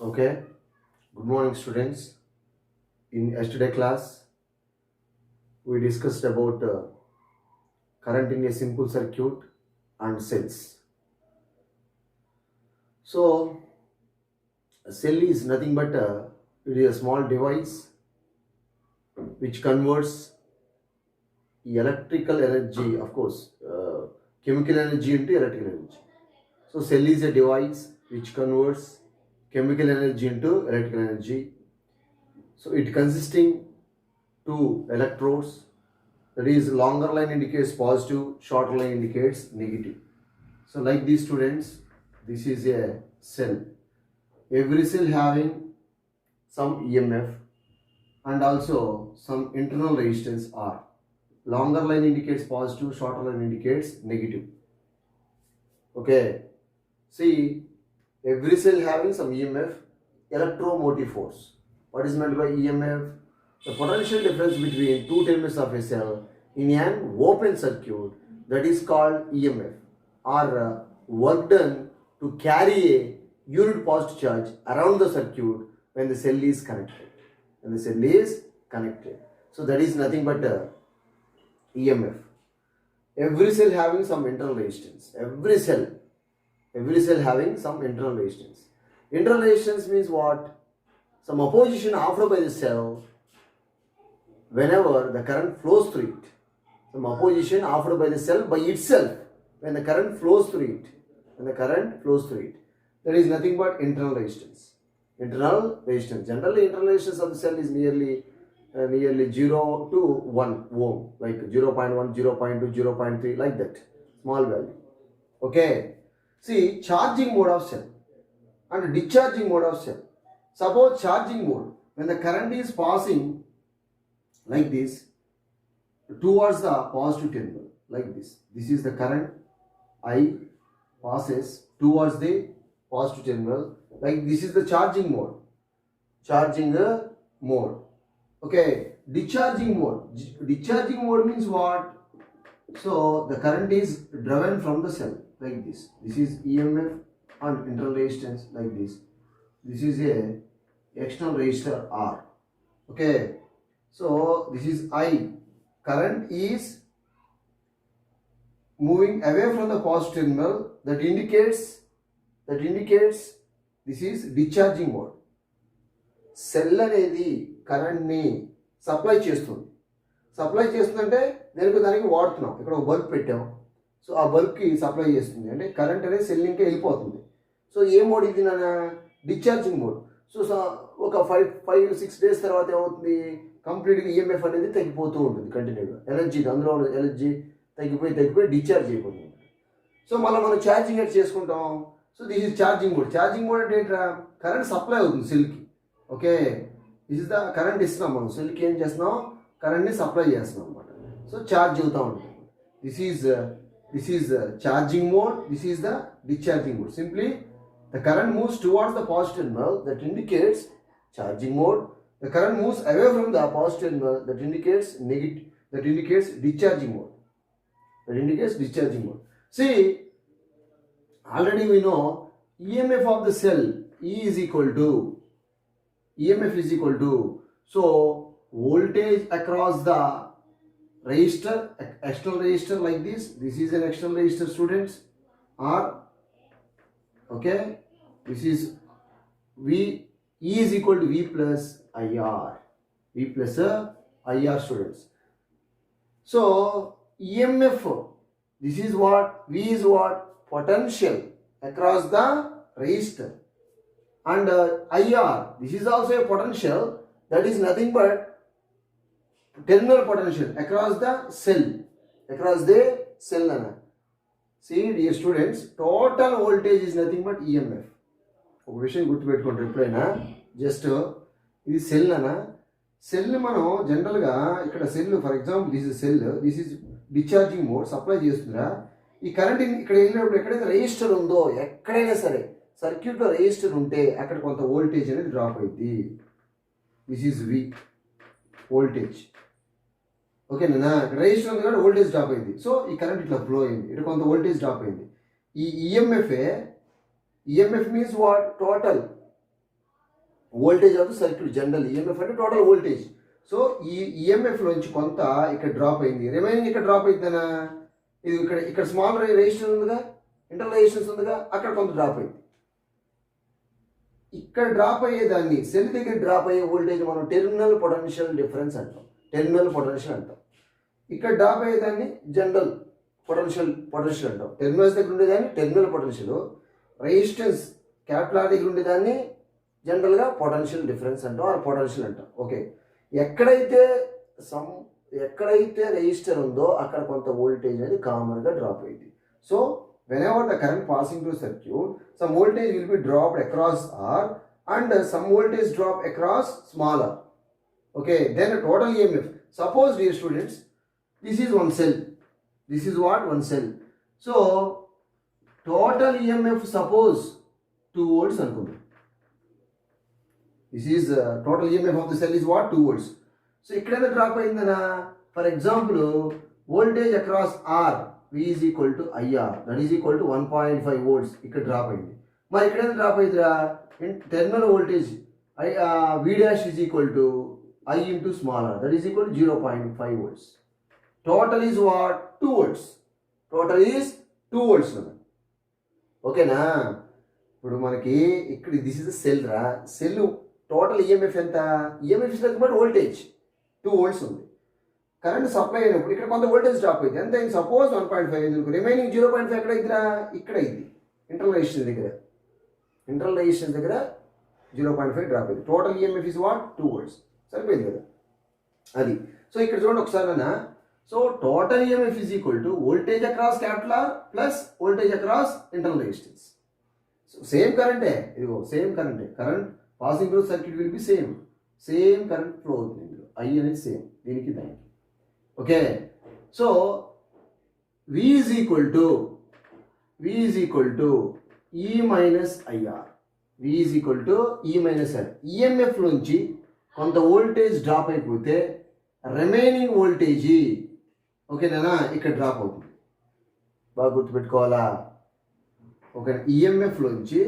Okay, good morning, students. In yesterday class, we discussed about current in a simple circuit and cells. So, a cell is nothing but it is a small device which converts electrical energy, of course, chemical energy into electrical energy. So, cell is a device which converts chemical energy into electrical energy. So, it consisting two electrodes. That is, longer line indicates positive, shorter line indicates negative. So like these students, this is a cell. Every cell having some EMF and also some internal resistance R. Longer line indicates positive, shorter line indicates negative. Okay. See, every cell having some EMF, electromotive force. What is meant by EMF? The potential difference between two terminals of a cell in an open circuit, that is called EMF, or work done to carry a unit positive charge around the circuit when the cell is connected. When the cell is connected. So that is nothing but EMF. Every cell having some internal resistance. Every cell having some internal resistance. Internal resistance means what? Some opposition offered by the cell whenever the current flows through it. Some opposition offered by the cell by itself when the current flows through it. That is nothing but internal resistance. Generally, internal resistance of the cell is nearly 0 to 1 ohm, like 0.1, 0.2, 0.3, like that. Small value. Okay. See, charging mode of cell and discharging mode of cell. Suppose charging mode, when the current is passing like this towards the positive terminal, like this. This is the current I passes towards the positive terminal, like this is the charging mode. Okay, discharging mode means what? So the current is driven from the cell like this. This is EMF and internal resistance like this. This is a external resistor R. Okay, so this is I. Current is moving away from the positive terminal. That indicates this is discharging mode. Cell అనేది కరెంట్ని supply చేస్తుందంటే దానికి వాడుతున్నాం. ఇక్కడ ఒక bulb పెట్టాం. So ఆ బల్బ్కి supply చేస్తుంది, అంటే కరెంట్ అనేది సెల్ ఇంకా వెళ్ళిపోతుంది. సో ఏ మోడ్ ఇది నా డిశ్చార్జింగ్ మోడ్. సో ఒక 5-6 డేస్ తర్వాత ఏమవుతుంది, కంప్లీట్గా ఈఎంఎఫ్ అనేది తగ్గిపోతూ ఉంటుంది కంటిన్యూగా. అందులో ఎనర్జీ తగ్గిపోయి డిశ్చార్జ్ అయిపోతుంది. సో మనం ఛార్జింగ్ ఎట్ చేసుకుంటాం. So this is charging mode అంటే ఏంట్రా, కరెంట్ సప్లై అవుతుంది సెల్కి. Okay, this is the current ఇస్తున్నాం, మనం సెల్కి ఏం చేస్తున్నాం, కరెంట్ని సప్లై చేస్తున్నాం అనమాట. సో ఛార్జ్ అవుతూ ఉంటుంది. This is charging mode, this is the discharging mode. Simply the current moves towards the positive terminal, that indicates charging mode. The current moves away from the positive terminal, that indicates discharging mode. See, already we know EMF of the cell is equal to so voltage across the resistor, external resistor like this. This is an external resistor, students, R. Okay, this is V. E is equal to V plus IR, students. So EMF, this is what? V is what? Potential across the resistor. And IR, this is also a potential, that is nothing but terminal potential across the cell. See, dear students, total voltage is nothing but EMF. ఒక విషయం గుర్తుపెట్టుకోండి ఎప్పుడైనా. Just ఇది cell cell మనం జనరల్గా ఇక్కడ cell, for example this is cell, this is discharging mode, supply చేస్తుందా. ఈ కరెంట్ ఇక్కడ వెళ్ళినప్పుడు ఎక్కడైతే రెజిస్టర్ ఉందో, ఎక్కడైనా సరే సర్క్యూట్లో రెజిస్టర్ ఉంటే అక్కడ కొంత వోల్టేజ్ అనేది డ్రాప్ అయింది. This is V voltage. ఓకేనా, రెజిస్టర్ ఉంది కాబట్టి వోల్టేజ్ డ్రాప్ అయింది. సో ఈ కరెంట్ ఇట్లా ఫ్లో అయింది, ఇటు కొంత వోల్టేజ్ డ్రాప్ అయింది. ఈ EMF means what? Total voltage of the circuit general EMF అంటే టోటల్ వోల్టేజ్. సో ఈ ఈఎంఎఫ్లోంచి కొంత ఇక్కడ డ్రాప్ అయింది, రిమైనింగ్ ఇక్కడ డ్రాప్ అయిద్దానా, ఇది ఇక్కడ స్మాల్ రెసిస్టెన్స్ ఉందిగా, ఇంటర్నల్ రెసిస్టెన్స్ ఉందిగా, అక్కడ కొంత డ్రాప్ అయింది. ఇక్కడ డ్రాప్ అయ్యేదాన్ని సెల్ దగ్గర డ్రాప్ అయ్యే వోల్టేజ్ మనం టెర్మినల్ పొటెన్షియల్ డిఫరెన్స్ అంటాం, టెర్మినల్ పొటెన్షియల్ అంటాం. ఇక్కడ డ్రాప్ అయ్యేదాన్ని జనరల్ పొటెన్షియల్ అంటాం. టెర్మినల్స్ దగ్గర ఉండేదాన్ని terminal potential, resistance capital R దగ్గర ఉండేదాన్ని జనరల్గా పొటెన్షియల్ డిఫరెన్స్ అంటాం, ఆర్ పొటెన్షియల్ అంటాం. ఓకే, ఎక్కడైతే రెసిస్టర్ ఉందో అక్కడ కొంత వోల్టేజ్ అనేది కామన్గా డ్రాప్ అయింది. So whenever the current passing through circuit, some voltage will be dropped across R and some voltage drop across small r. Okay, then a total EMF. Suppose, dear students, this is one cell. This is what? One cell. So total EMF, suppose 2 volts anukundu. This is total EMF of the cell is what? 2 volts. So ikkada drop ayindana, for example, voltage across R V is equal to IR, that is equal to 1.5 volts. ఇక్కడ drop అయింది. మరి ఇక్కడ drop అయిందిరా, terminal voltage V dash is equal to I into small r, that is equal to 0.5 volts. Total is what? 2 volts. Total is 2 volts. ఓకేనా? ఇప్పుడు మనకి ఇక్కడ this is cell రా, సెల్ టోటల్ ఈఎంఎఫ్ ఎంత? EMF is nothing but voltage 2 volts ఉంది. Current supply అయినప్పుడు ఇక్కడ కొంత వోల్టేజ్ డ్రాప్ అయింది, ఎంత అయింది? సపోజ్ 1.5 ఎందుకు, రిమైనింగ్ 0.5 ఎక్కడ అవుతుందా? ఇక్కడ అయింది, ఇంటర్నల్ రెసిస్టెన్స్ దగ్గర 0.5 డ్రాప్ అయింది. Total EMF is what? 2 volts. సరిపోయింది కదా అది. సో ఇక్కడ చూడండి ఒకసారి అన్న. So total EMF is equal to voltage across capital R plus voltage across internal resistance. So same కరెంటే, ఇదిగో సేమ్ కరెంటే, current passing through circuit will be same current flow అవుతుంది ఇందులో, ఐ అనేది సేమ్ దీనికి దానికి. Okay, so V is equal to E minus IR. V is equal to E minus IR. EMF నుంచి కొంత వోల్టేజ్ డ్రాప్ అయిపోతే remaining voltage ఓకేనా ఇక్కడ డ్రాప్ అవుతుంది. బాగా గుర్తుపెట్టుకోవాలా. ఓకే, ఈఎంఎఫ్ నుంచి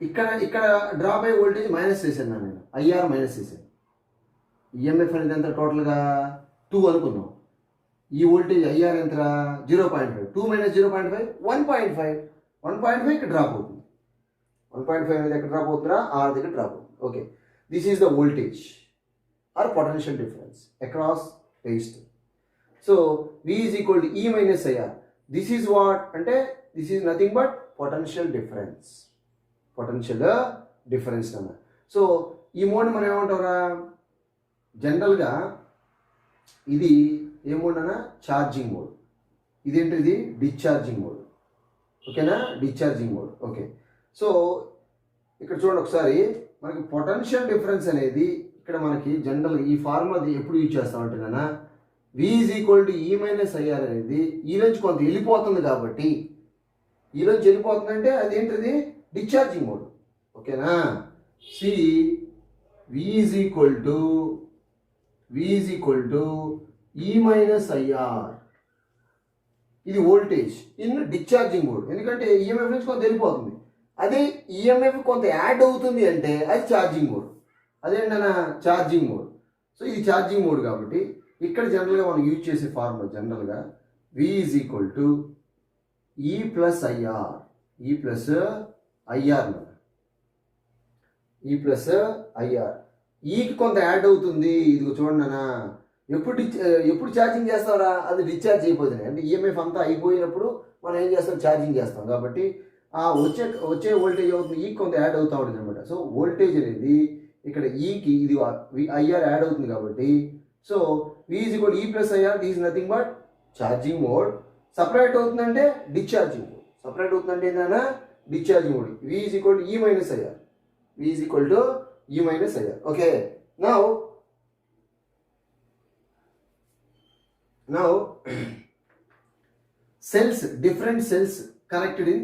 ఇక్కడ డ్రాప్ అయ్యే వోల్టేజ్ మైనస్ చేశాను నేను, IR మైనస్ చేశాను. ఈఎంఎఫ్ అనేది ఎంత? టోటల్గా 2 అనుకుందాం. ఈ వోల్టేజ్ IR ఎంత? 0.5. 2 minus 0.5 1.5. 1.5 ఇక్కడ డ్రాప్ అవుతుంది. 1.5 అనేది ఎక్కడ డ్రాప్ అవుతుందా? R దగ్గర డ్రాప్ అవుతుంది. Okay, this is the voltage or potential difference across resistor. So V is equal to E minus IR. This is what అంటే this is nothing but potential difference అన్న. So ఈ mode మనం ఏమంటారా, జనరల్గా ఇది ఏ మోడ్ అన్న? Charging mode. ఇదేంటిది? Discharging mode. ఓకేనా, డిశ్చార్జింగ్ మోడ్. ఓకే, సో ఇక్కడ చూడండి ఒకసారి, మనకి పొటెన్షియల్ డిఫరెన్స్ అనేది ఇక్కడ మనకి జనరల్గా ఈ ఫార్ములా ఎప్పుడు యూజ్ చేస్తామంటే నాన్న, V is equal to E minus IR అనేది ఈలోంచి కొంత వెళ్ళిపోతుంది కాబట్టి, ఈలోంచి వెళ్ళిపోతుందంటే అదేంటిది? Discharging mode. ఓకేనా, see V is equal to E minus IR. ఇది వోల్టేజ్ ఇన్ డిశ్చార్జింగ్ మోడ్, ఎందుకంటే ఈఎంఎఫ్ నుంచి కొంత వెళ్ళిపోతుంది. అదే ఈఎంఎఫ్ కొంత యాడ్ అవుతుంది అంటే అది ఛార్జింగ్ మోడ్. అదేంటన్నా? Charging mode. సో ఇది ఛార్జింగ్ మోడ్ కాబట్టి ఇక్కడ జనరల్గా మనం యూజ్ చేసే ఫార్ములా జనరల్గా V is equal to E plus IR. E plus IR. ఈకి కొంత యాడ్ అవుతుంది. ఇది చూడండి అన్న, ఎప్పుడు ఛార్జింగ్ చేస్తారా? అది డిశ్చార్జ్ అయిపోతుంది. అంటే ఈఎంఎఫ్ అంతా అయిపోయినప్పుడు మనం ఏం చేస్తాం? ఛార్జింగ్ చేస్తాం. కాబట్టి ఆ వచ్చే వోల్టేజ్ అవుతుంది, ఈకి కొంత యాడ్ అవుతూ ఉంటుంది అనమాట. సో వోల్టేజ్ అనేది ఇక్కడ ఈకి ఇది IR యాడ్ అవుతుంది కాబట్టి, so V is equal to E plus IR. This is nothing but charging mode. Separate అవుతుందంటే డిశ్చార్జింగ్ మోడ్. సపరేట్ అవుతుందంటే ఏంటన్నా? Discharging mode. V is equal to E minus IR. V is equal to E minus IR. Okay, now different cells connected in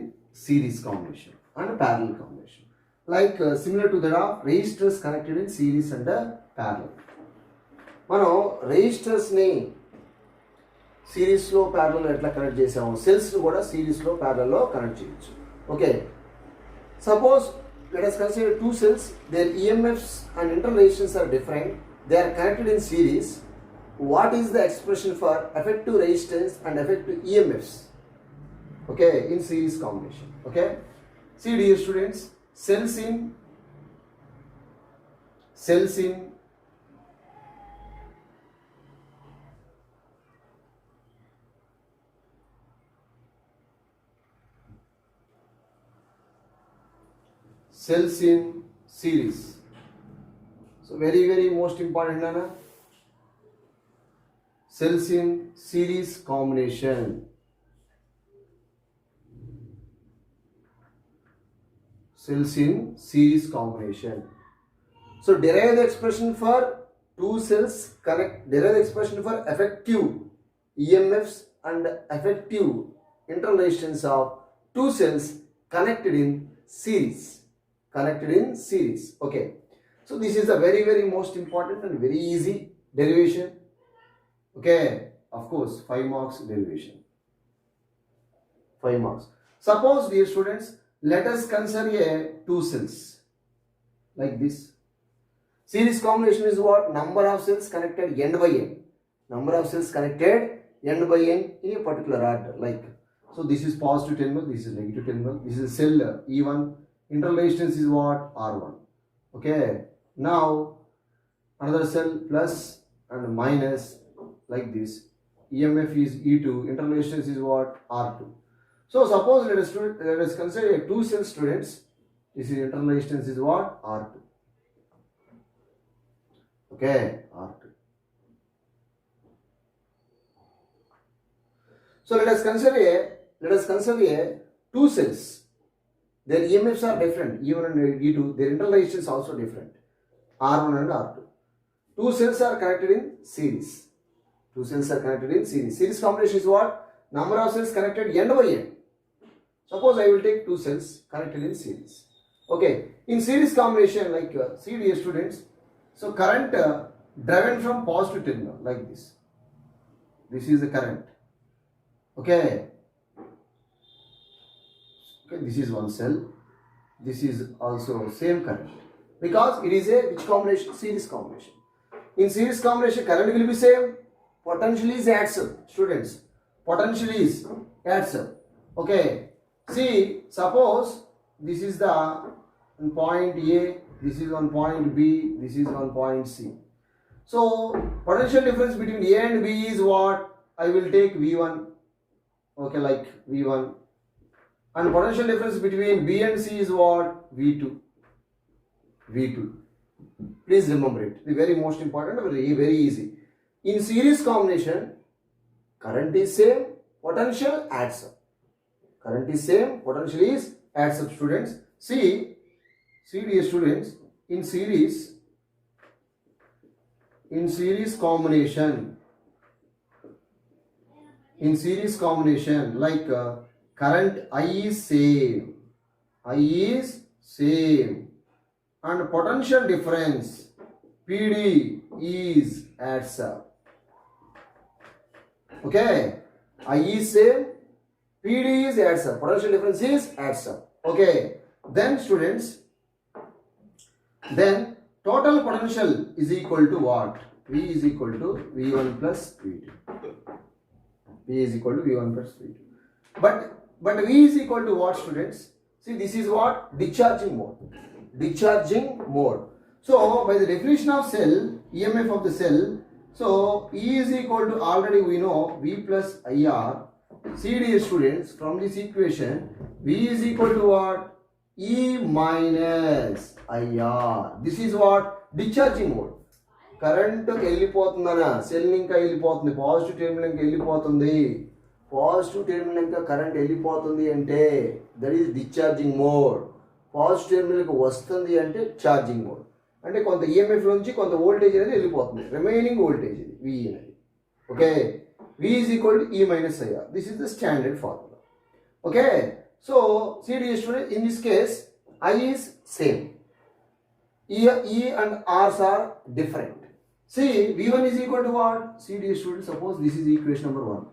series combination and parallel combination, like similar to that of resistors connected in series and parallel. మనం రెసిస్టర్స్ని సిరీస్లో parallel ఎట్లా connect చేసాము, సెల్స్ని కూడా సిరీస్లో ప్యారలల్లో connect చేయొచ్చు. Okay, suppose let us consider two cells. Their EMFs and interrelations are different. They are connected in series. What is the expression for effective resistance and effective EMFs? Okay, in series combination. Okay, see dear students, cells in cells in series. So very most important, Nana. Cells in series combination. Cells in series combination. So derive the expression for two cells connect. Derive the expression for effective EMFs and effective interrelations of two cells connected in series. Okay. So this is a very most important and very easy derivation. Okay. Of course, 5 marks derivation. 5 marks. Suppose, dear students, let us consider a two cells like this. Series combination is what? Number of cells connected n by n. Number of cells connected n by n in a particular order. Like, so this is positive terminal, this is negative terminal, this is cell E1. Interrelations is what? R1. Okay. Now, another cell plus and minus like this. EMF is E2. Interrelations is what? R2. So suppose let us consider a two cell students. This is interrelations is what? R2. Okay, R2. So let us consider a two cells. Their EMFs are different. E1 and E2. Their interrelations also different. R1 and R2. Two cells are connected in series. Series combination is what? Number of cells connected n by n. Suppose I will take two cells connected in series. Okay. In series combination, like see dear students. So current driven from positive terminal like this. This is the current. Okay. Okay. This is one cell. This is also same current. Because it is a which combination? Series combination. In series combination, current will be same. Potential is adds up, students. Potential is adds up. Okay. See, suppose this is the point A, this is on point B, this is on point C. So, potential difference between A and B is what? I will take V1. Okay, like V1. And potential difference between B and C is what? V2. Please remember it. The very most important, very easy. In series combination, current is same, potential adds up. Current is same, potential is adds up, students. See dear students, in series combination, like current I is same, and potential difference PD is adds up. Okay, I is same, PD is adds up, potential difference is adds up. Okay, then students, then total potential is equal to what? V is equal to V1 plus V2. But V is equal to what, students? See, this is what? Discharging mode. So, by the definition of cell, EMF of the cell, so E is equal to, already we know, V plus IR. See dear students, from this equation, V is equal to what? E minus IR. This is what? Discharging mode. Current వెళ్ళిపోతుందనా, cell ఇంకా వెళ్ళిపోతుంది, positive terminal ఇంకా వెళ్ళిపోతుంది, positive terminal ఇంకా current వెళ్ళిపోతుంది అంటే that is discharging mode. Positive టెర్మినల్కి వస్తుంది అంటే ఛార్జింగ్ మోడ్. అంటే కొంత ఈఎంఎఫ్ నుంచి కొంత వోల్టేజ్ అనేది వెళ్ళిపోతుంది, రిమైనింగ్ వోల్టేజ్ ఇది V అనేది. Okay, V is equal to E minus IR. This is the standard formula. Okay, so see dear student, in this case I is same, E and R's are different. See, V1 is equal to what? See dear student, suppose this is equation number 1.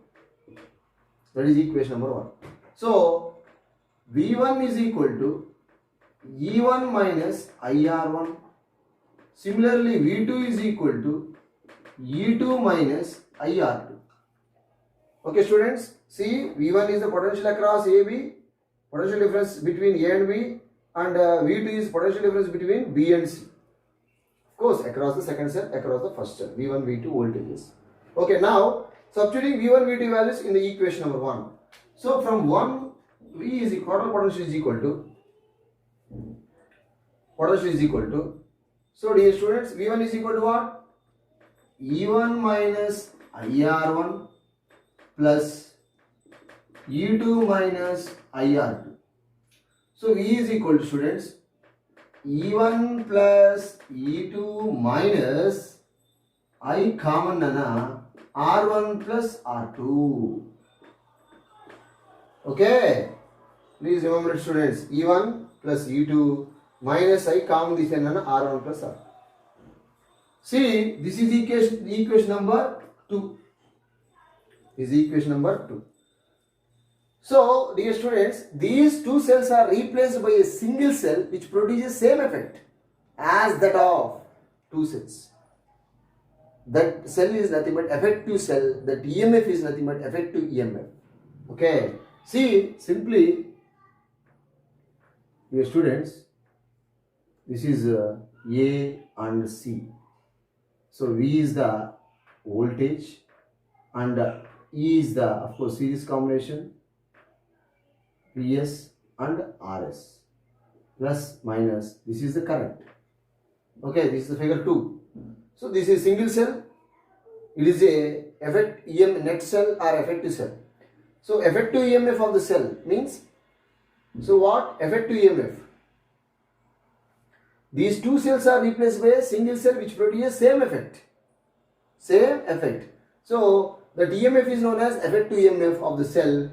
That is equation number 1. So V1 is equal to E1 minus IR1. Similarly, V2 is equal to E2 minus IR2. Okay, students, see, V1 is the potential across AB, potential difference between A and B, and V2 is potential difference between B and C. Of course, across the second cell, across the first cell, V1, V2 voltages. Okay, now substituting V1, V2 values in the equation number 1. So from 1, V is equal, total potential is equal to, so dear students, V1 is equal to what? E1 minus IR1 plus E2 minus IR2. So V is equal to, students, E1 plus E2 minus I common nana R1 plus R2. Okay, please remember, students, E1 plus E2 minus I common this and R1 plus R2. See, this is equation number 2. This is equation number 2. So, dear students, these two cells are replaced by a single cell which produces same effect as that of two cells. That cell is nothing but effective cell. That EMF is nothing but effective EMF. Okay. See, simply, dear students, this is A and C. So V is the voltage and E is the, of course, series combination, Vs and Rs, plus minus, this is the current. Okay, this is the figure 2. So this is single cell, it is a effect EM net cell or effective cell. So effective EMF of the cell means, so what? Effective EMF. These two cells are replaced by a single cell which produces same effect. Same effect. So that EMF is known as effective EMF of the cell.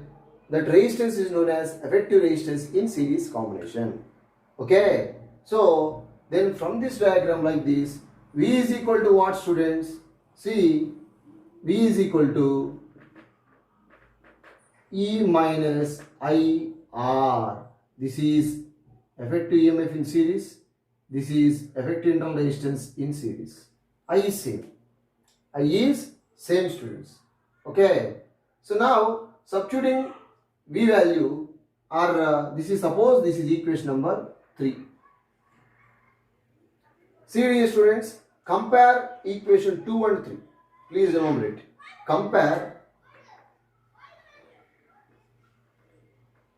That resistance is known as effective resistance in series combination. Okay. So then from this diagram like this, V is equal to what, students? See, V is equal to E minus IR. This is effective EMF in series. This is effective internal resistance in series. I is same. I is same, students. Okay. So now substituting V value, or this is, suppose this is equation number 3. See, dear students, compare equation 2 and 3. Please remember it. Compare.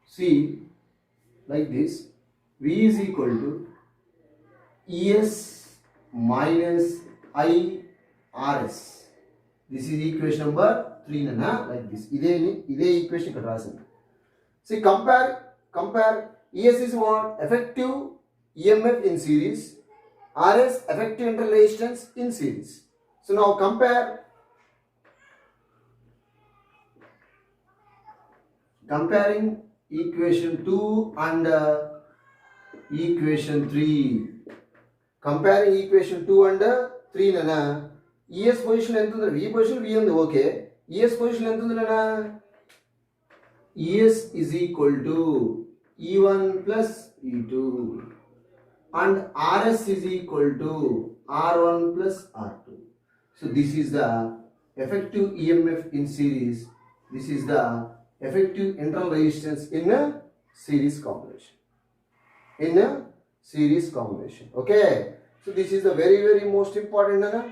See, like this, V is equal to ES minus IRS. This is equation number 3 nana, like this. Ide equation ikkada rasindi. See, compare ES is what? Effective EMF in series. RS, effective internal resistance in series. So now comparing equation 2 and equation 3. Comparing equation 2 and 3 nana. ES position ఎంత ఉంది? V position V ఉంది, okay. ES position ఎంత ఉంది nana? ES is equal to E1 plus E2 and RS is equal to R1 plus R2. So this is the effective EMF in series. This is the effective internal resistance in a series combination. In a series combination. Okay. So this is the very, very most important. Nana.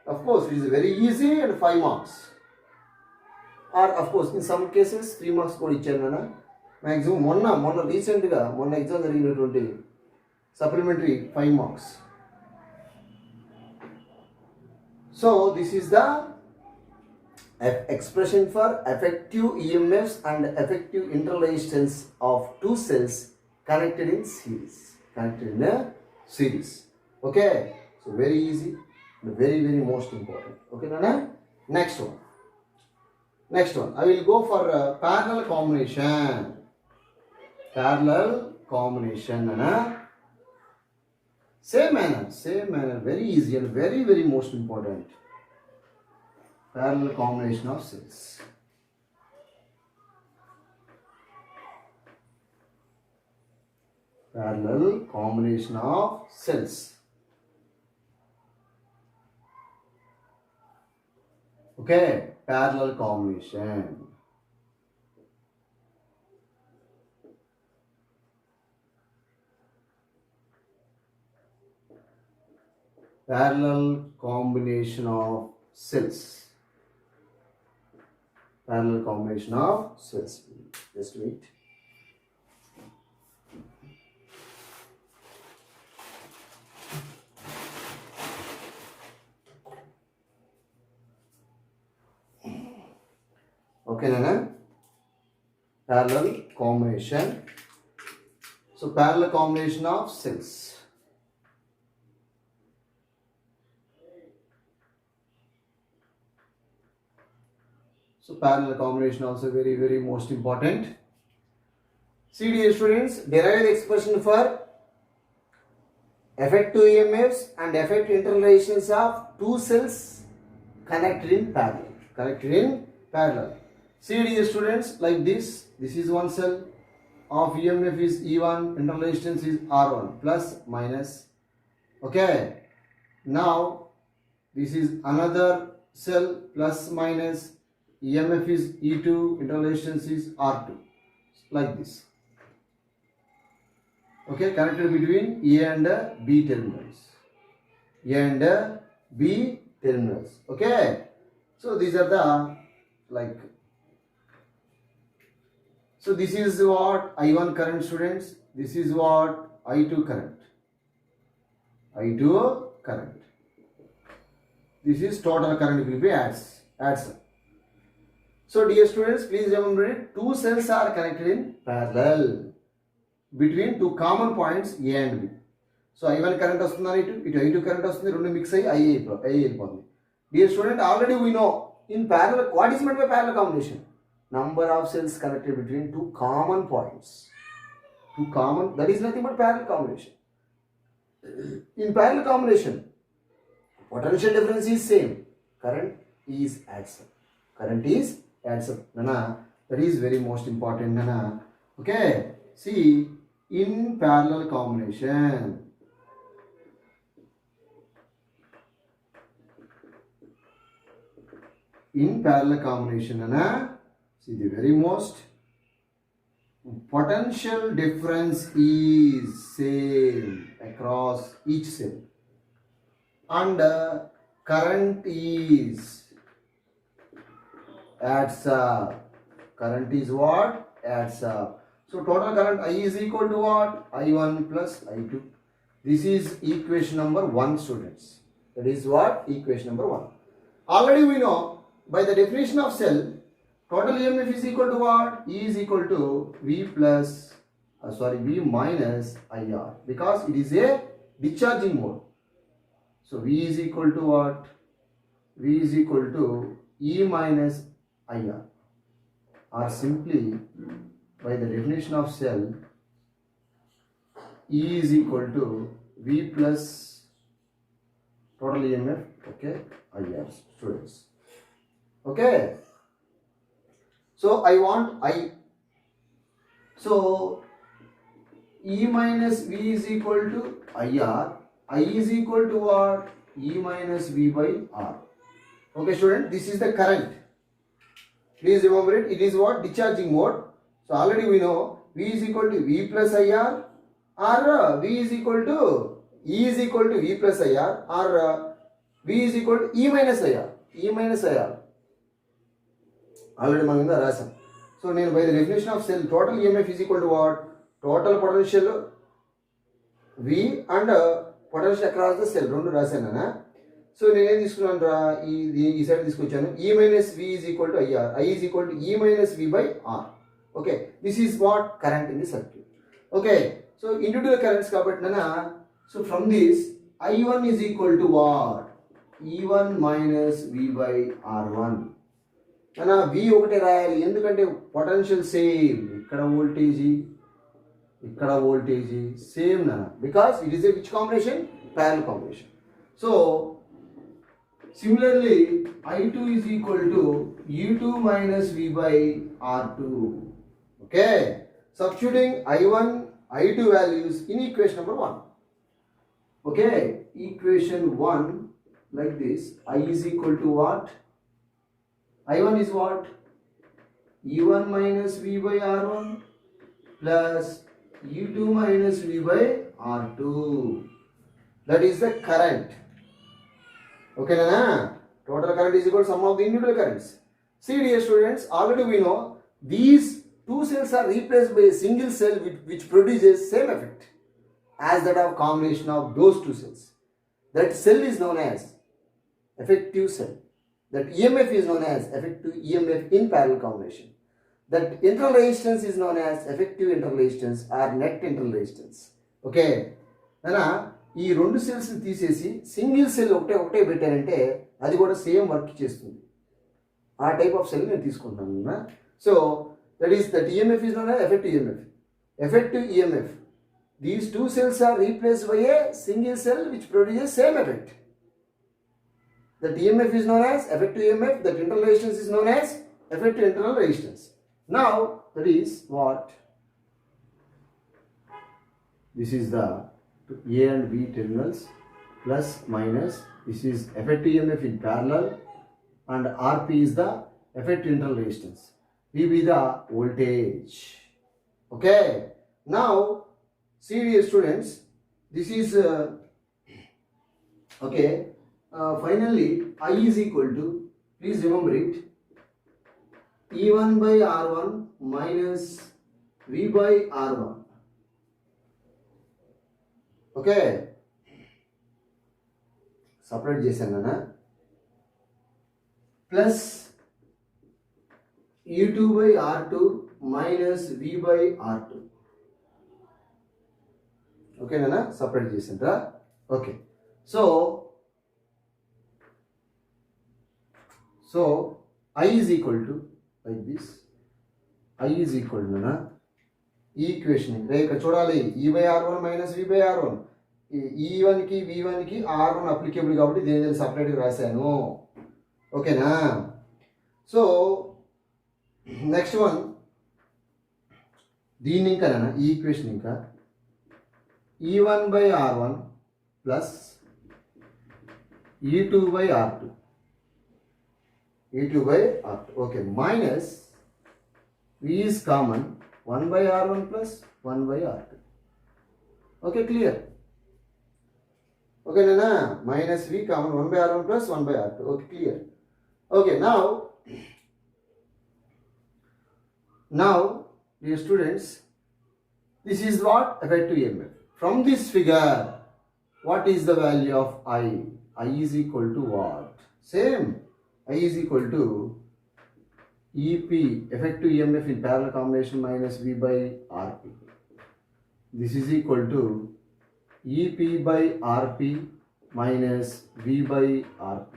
Of course, it is very easy and 5 marks. Or of course, in some cases 3 marks కూడా ఇచ్చాను నాన్న. Maximum మొన్న రీసెంట్గా exam జరిగినటువంటి supplementary 5 marks. So this is the expression for effective EMFs and effective internal resistance of two cells connected in series. Okay. So very easy. Very, very most important. Okay, Nana? Next one. I will go for parallel combination. Nana. Same manner. Very easy and very, very most important. Parallel combination of cells. Parallel combination of cells. Okay, parallel combination. Parallel combination of cells. Parallel combination of cells. Just wait. Okay, Nana. Parallel combination. So parallel combination of cells. So parallel combination also very most important. See dear students, derive the expression for effective EMFs and effective interrelations of two cells connected in parallel. See dear students, like this is one cell of EMF is E1, interrelation is R1 plus minus. Okay, now this is another cell plus minus, EMF is E2, interrelation is R2, like this. Okay, connected between A and B terminals. Okay, so these are the like. So this is what I1 current, students. This is what I2 current. This is total current will be adds up. So dear students, please remember it. Two cells are connected in parallel between two common points A and B. So I1 current వస్తుందని ఇటు I2 current వస్తుంది, రెండు mix అయ్యి I వెళ్ళిపోతుంది. Dear student, already we know in parallel, what is meant by parallel combination? Number of cells connected between two common points. That is nothing but parallel combination. In parallel combination, potential difference is same. Current is adds up. Nana, that is very most important, Nana. Okay, see, in parallel combination, Nana, see the very most potential difference is same across each cell, and current is adds up. Current is what? Adds up. So total current I is equal to what? I1 plus I2. This is equation number 1, students. That is what? Equation number 1. Already we know by the definition of cell, total EMF is equal to what? E is equal to V minus IR, because it is a discharging mode. So V is equal to what? V is equal to E minus IR, or simply by the definition of cell, E is equal to V plus total EMF, okay, IR, students. Okay, so E minus V is equal to IR. I is equal to what? E minus V by R. Okay, student, this is the current. Please remember it. It is what? Discharging mode. So already we know V is equal to V plus IR, or V is equal to E is equal to V plus IR, or V is equal to E minus IR. Already మనం ఇందా రాసాం. So నేను by the definition of cell, total EMF is equal to what? Total potential V and potential across the cell, రెండు రాశాను అన్న. So నేనేం తీసుకున్నాను రా, ఈ సైడ్ తీసుకొచ్చాను. E minus V is equal to IR. I is equal to E minus V by R. Okay, this is what? Current in the circuit. Okay, so individual currents కాబట్టి నాన్న, so from this I1 is equal to what? E1 minus V by R1. నాన్న V ఒకటే రాయాలి, ఎందుకంటే potential same, ఇక్కడ voltage same నాన్న, because it is a which combination? parallel combination. So similarly I2 is equal to E2 minus V by R2. Okay, substituting I1 I2 values in equation number 1. Okay, equation 1 like this. I is equal to what? I1 is what? E1 minus V by R1 plus E2 minus V by R2. That is the current. Okay, na? Total current is equal to sum of the individual currents. See, dear students, already we know these two cells are replaced by a single cell which produces same effect as that of combination of those two cells. That cell is known as effective cell. That EMF is known as effective EMF in parallel combination. That internal resistance is known as effective internal resistance or net internal resistance. Okay, అనా ఈ రెండు cells తీసేసి single cell ఒకటే పెట్టారంటే అది కూడా same work చేస్తుంది. ఆ టైప్ ఆఫ్ సెల్ నేను తీసుకుంటున్నాను. So that is that EMF is known as effective EMF. Effective EMF. These two cells are replaced by a single cell which produces same effect. That EMF is known as effective EMF. That internal resistance is known as effective internal resistance. Now that is what? This is the A and B terminals plus minus. This is effective EMF in parallel and RP is the effective internal resistance. V be the voltage. Okay. Now see dear students, this is okay. Finally I is equal to, please remember it, E1 by R1 minus V by R1. Okay, separate చేశాను కదా, plus E2 by R2 minus V by R2. Okay నాన్న, separate చేసిండ్రా. Okay, so I is equal to like this. I is equal to na ఈ equation ఇక్కడ చూడాలి, E by R1 minus V by R1. E1 కి V1 కి R1 applicable కాబట్టి దీని సపరేట్గా రాశాను. ఓకేనా? సో నెక్స్ట్ వన్, దీన్ని ఇంకా ఈ ఈక్వేషన్ ఇంకా E1 by R1 plus E2 by R2. E2 by R2. Okay, minus V is common, 1 by R1 plus 1 by R2. Okay, clear? Okay, Nana, minus V common, 1 by R1 plus 1 by R2. Okay, clear? Okay, now dear students, this is what? Effective EMF. From this figure, what is the value of I? I is equal to what? Same. I is equal to EP, effective EMF in parallel combination, minus V by RP. This is equal to EP by RP minus V by RP.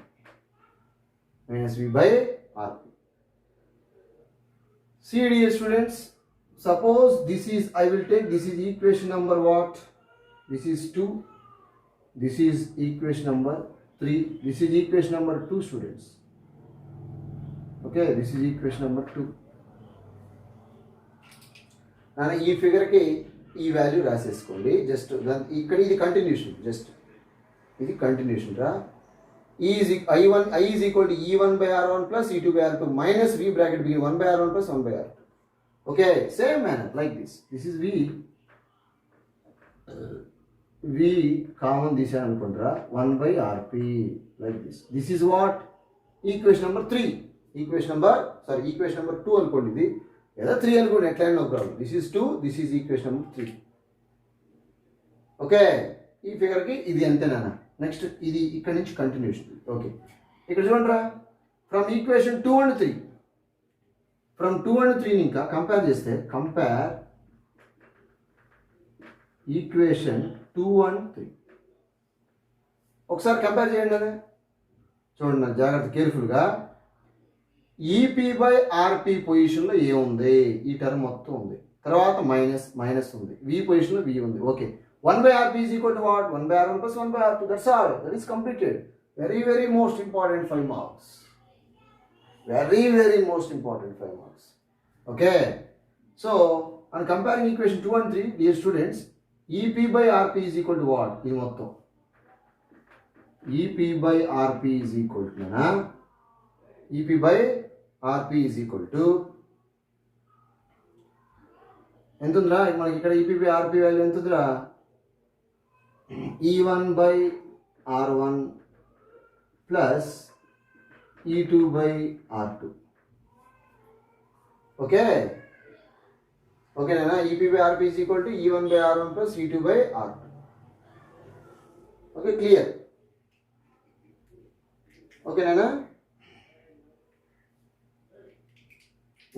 Minus V by RP. See dear students, suppose this is, I will take, this is equation number what? This is 2. This is equation number 3. This is equation number 2, students. Okay, this is equation number 2. నాన్న ఈ ఫిగర్కి ఈ value రాసేసుకోండి. Just ఇక్కడ ఇది continuation, just ఇది continuation రా. I is equal to E1 by R1 plus E2 by R2 minus V bracket B 1 by R1 plus 1 by R2. Okay, same manner like this. This is V common తీసాను అనుకుంటారా, 1 by RP like this. This is what? Equation number 3. Equation number 2 అనుకోండి, ఇది లేదా 3 అనుకోండి, ఎట్లా no problem. This is 2, this is equation number 3. Okay, ఈ ఫిగర్కి ఇది అంతేనా. నెక్స్ట్ ఇది ఇక్కడ నుంచి కంటిన్యూషన్. ఓకే, ఇక్కడ చూడండిరా, from equation 2 and 3, from 2 and 3 ఇంకా కంపేర్ చేస్తే, కంపేర్ ఈక్వేషన్ 2 and 3 ఒకసారి కంపేర్ చేయండి అదే. చూడండి జాగ్రత్త, కేర్ఫుల్గా. ఈపీ బై ఆర్పి పొజిషన్లో ఏ ఉంది? ఈ టర్మ్ మొత్తం ఉంది. తర్వాత మైనస్ ఉంది. వి పొజిషన్లో వి ఉంది. Okay, 1 by RP is equal to what? 1 by R1 plus 1 by R2. That's all. That is completed. Very, very most important 5 marks. Very, very most important 5 marks. Okay. So, on comparing equation 2 and 3, dear students, EP by RP is equal to what? This motto. EP by RP is equal to na? EP by RP is equal to ఎంతుందిరా మనకి ఇక్కడ EP by RP value ఎంతుందిరా E1 by R1 plus E2 by R2. Okay na? EP by RP is equal to E1 by R1 plus E2 by R2. Okay, clear? Okay na?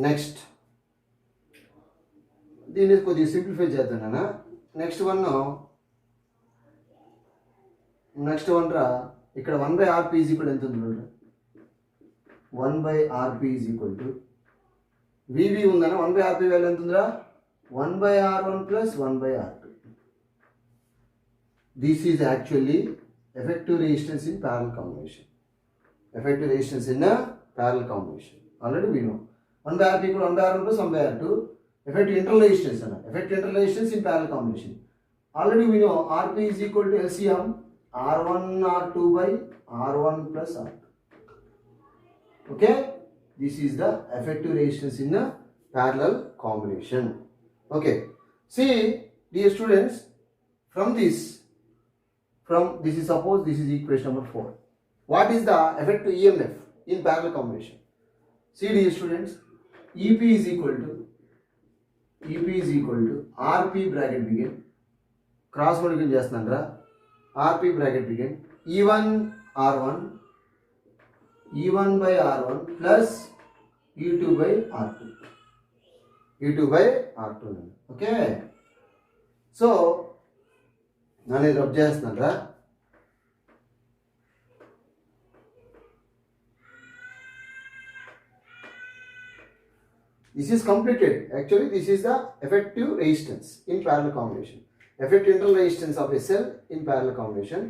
Next, దీన్ని కొద్దిగా simplify చేద్దాం. Next one రా ఇక్కడ 1 by RP is equal to ఎంత ఉంది? 1 by RP is equal to VB ఉందనా? 1 by RP value ఎంత ఉందిరా? 1 by R1 plus 1 by R2. This is actually effective resistance in parallel combination. Effective resistance in a parallel combination. Already we know. 1 by RP equal 1 by R1 plus 1 by R2. Effective internal resistance. Effective internal resistance in parallel combination. Already we know RP is equal to LCM R1 R2 by R1 plus R2. Okay? This is the effective resistance in a parallel combination. Okay. See, dear students, from this is suppose this is equation number 4. What is the effective EMF in parallel combination? See, dear students, EP is equal to RP bracket begin. Cross multiply చేస్తున్నారా? RP bracket begin. E1 by R1 plus E2 by R2. Okay. So, ನಾನು ఇది rub చేస్తున్నారా? This is completed. Actually, this is the effective resistance in parallel combination. Effective internal resistance of a cell in parallel combination.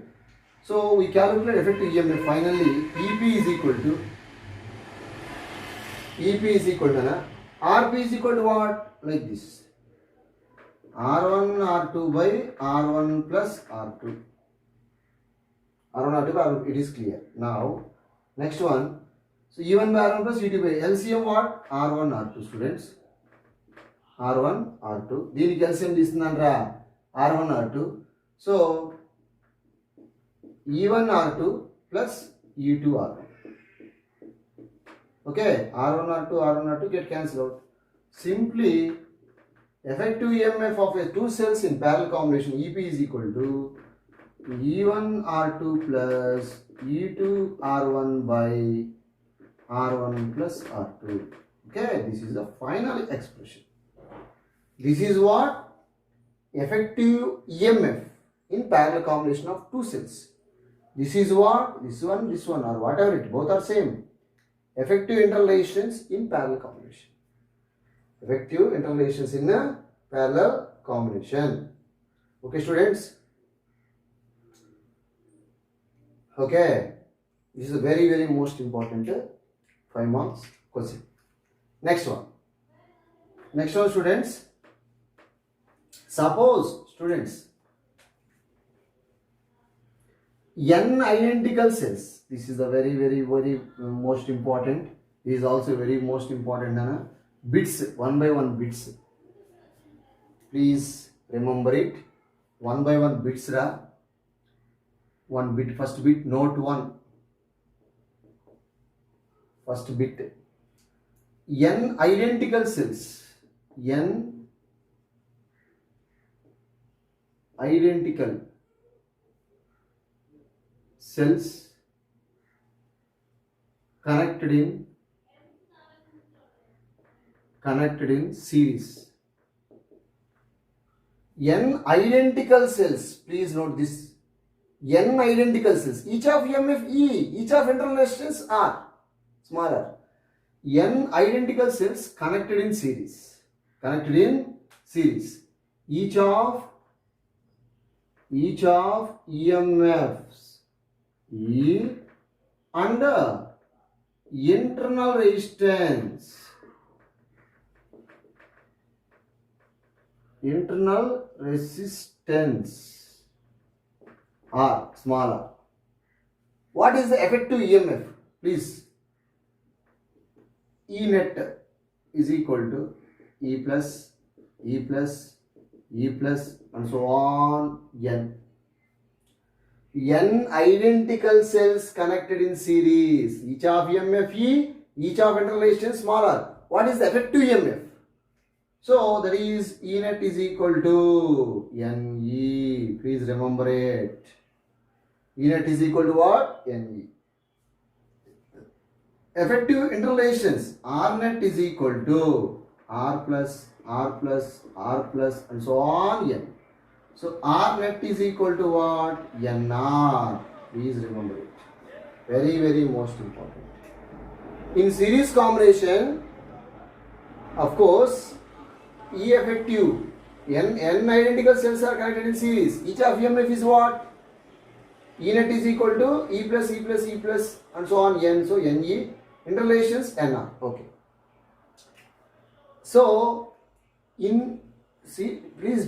So, we calculate effective EMF. Finally, EP is equal to RP is equal to what? Like this. R1 R2 by R1 plus R2. R1 R2 by R1. It is clear. Now, next one. So E1 by R1 plus E2 by LCM what? R1 R2 students. R1 R2. దీనికి LCM తీస్తున్నారా? R1 R2. So E1 R2 plus E2 R1. Okay, R1 R2 get cancelled out. Simply effective EMF of a two cells in parallel combination EP is equal to E1 R2 plus E2 R1 by R1 plus R2. Okay, this is the final expression. This is what? Effective EMF in parallel combination of two cells. This is what? This one or whatever it, both are same. Effective internal resistance in parallel combination. Effective internal resistance in a parallel combination. Okay, students? Okay, this is a very, very most important 5 marks question. Next one, students. Suppose, students, n identical cells. This is the very, very, very most important. This is also very most important. Bits, 1 by 1 bits. Please remember it. 1 by 1 bits ra. 1 bit, first bit, note 1. First bit. N identical cells. N identical cells connected in series. N identical cells, please note this. N identical cells, each of EMF E, each of internal resistance R, smaller. N identical cells connected in series. Each of EMFs E and internal resistance internal resistance R, small r. What is the effective EMF? Please, E net is equal to E plus, E plus, E plus, and so on, N. N identical cells connected in series. Each of EMF E, each of interrelation smaller. What is the effective EMF? So that is E net is equal to NE. Please remember it. E net is equal to what? NE. Effective interrelations R net is equal to R plus, R plus, R plus, and so on N. So R net is equal to what? NR. Please remember it. Very, very most important. In series combination, of course, E effective, N identical cells are connected in series. Each of EMF is what? E net is equal to E plus, E plus, E plus, and so on N. So NE. Interrelations NR. Okay. So in please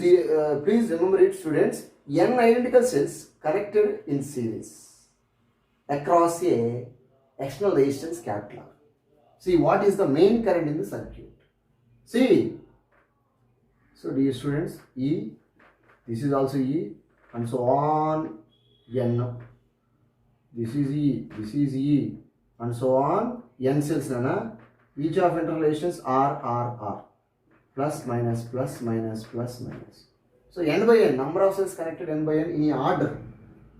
remember it, students. N identical cells connected in series across a external resistance capital R. See, what is the main current in the circuit? See. So dear students, E, this is also E, and so on N. This is E, and so on N cells. Each of interrelations R. Plus minus, plus minus, plus minus. So N by N, number of cells connected N by N in order.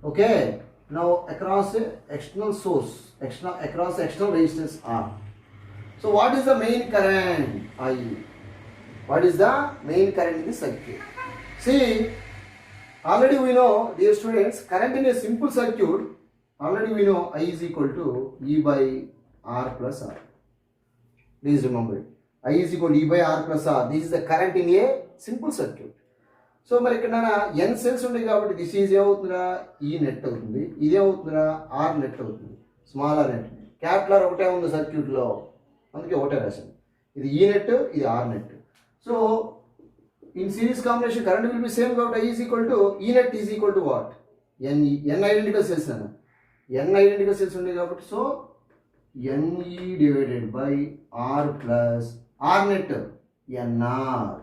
Okay. Now across a external source, across external resistance R. So what is the main current? I. What is the main current in the circuit? See, already we know, dear students, current in a simple circuit, already we know I is equal to E by R plus R. Please remember it. I is equal to E by R plus R. This is the current in a simple circuit. So, మరి ఇక్కడ N cells ఉన్నాయి కాబట్టి this is ఏమవుతుందా? E net అవుతుంది. ఇది ఏమవుతుందా? R net అవుతుంది. Small r net. Capital R ఒకటే ఉంది సర్క్యూట్లో, అందుకే ఒకటే రాశాను. ఇది E net, ఇది R net. So, in series combination, current will be same. I is equal to E net is equal to what? N identical cells. N identical cells. So, NE divided by R plus R net. NR.